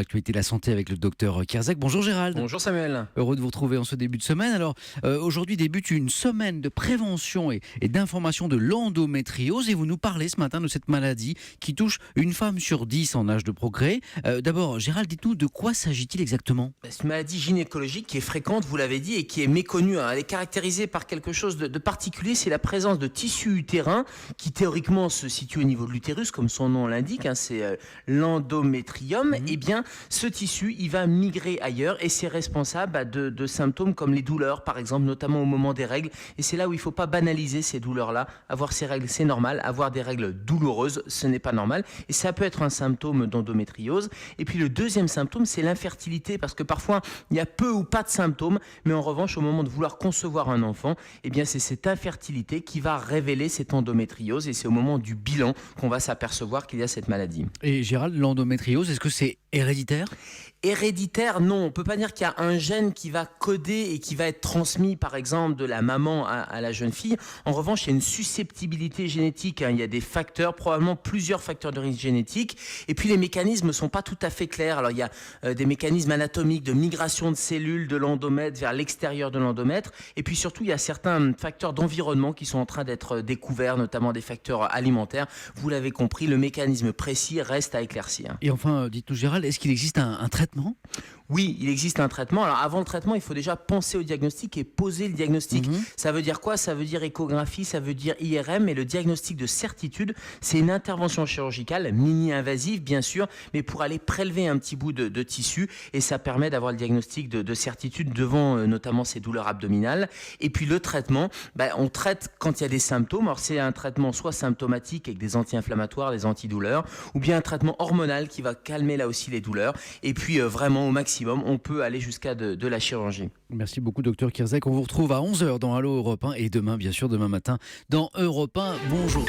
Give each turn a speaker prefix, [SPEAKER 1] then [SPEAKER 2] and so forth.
[SPEAKER 1] l'actualité de la santé avec le docteur Kierzek. Bonjour Gérald.
[SPEAKER 2] Bonjour Samuel.
[SPEAKER 1] Heureux de vous retrouver en ce début de semaine. Alors aujourd'hui débute une semaine de prévention et d'information de l'endométriose et vous nous parlez ce matin de cette maladie qui touche une femme sur 10 en âge de progrès. D'abord Gérald, dites-nous de quoi s'agit-il exactement ?
[SPEAKER 2] C'est une maladie gynécologique qui est fréquente, vous l'avez dit, et qui est méconnue. Elle est caractérisée par quelque chose de particulier, c'est la présence de tissu utérin qui théoriquement se situe au niveau de l'utérus, comme son nom l'indique, c'est l'endométrium. Et bien, ce tissu, il va migrer ailleurs et c'est responsable de symptômes comme les douleurs, par exemple, notamment au moment des règles. Et c'est là où il ne faut pas banaliser ces douleurs-là. Avoir ces règles, c'est normal. Avoir des règles douloureuses, ce n'est pas normal. Et ça peut être un symptôme d'endométriose. Et puis le deuxième symptôme, c'est l'infertilité, parce que parfois, il y a peu ou pas de symptômes, mais en revanche, au moment de vouloir concevoir un enfant, eh bien, c'est cette infertilité qui va révéler cette endométriose. Et c'est au moment du bilan qu'on va s'apercevoir qu'il y a cette maladie.
[SPEAKER 1] Et Gérald, l'endométriose, est-ce que c'est héréditaire ?
[SPEAKER 2] Héréditaire, non. On ne peut pas dire qu'il y a un gène qui va coder et qui va être transmis, par exemple, de la maman à la jeune fille. En revanche, il y a une susceptibilité génétique. Il y a des facteurs, probablement plusieurs facteurs de risque génétique. Et puis, les mécanismes ne sont pas tout à fait clairs. Alors, il y a des mécanismes anatomiques de migration de cellules de l'endomètre vers l'extérieur de l'endomètre. Et puis, surtout, il y a certains facteurs d'environnement qui sont en train d'être découverts, notamment des facteurs alimentaires. Vous l'avez compris, le mécanisme précis reste à éclaircir.
[SPEAKER 1] Et enfin, dites-nous Gérald, est-ce qu'il existe un traitement ?
[SPEAKER 2] Oui, il existe un traitement. Alors avant le traitement, il faut déjà penser au diagnostic et poser le diagnostic. Ça veut dire quoi ? Ça veut dire échographie, ça veut dire IRM. Et le diagnostic de certitude, c'est une intervention chirurgicale, mini-invasive bien sûr, mais pour aller prélever un petit bout de tissu. Et ça permet d'avoir le diagnostic de certitude devant notamment ces douleurs abdominales. Et puis le traitement, on traite quand il y a des symptômes. Alors c'est un traitement soit symptomatique avec des anti-inflammatoires, des antidouleurs, ou bien un traitement hormonal qui va calmer là aussi les douleurs. Et puis vraiment au maximum, on peut aller jusqu'à de la chirurgie.
[SPEAKER 1] Merci beaucoup docteur Kierzek. On vous retrouve à 11h dans Allo Europe 1 et demain, bien sûr, demain matin dans Europe 1. Bonjour.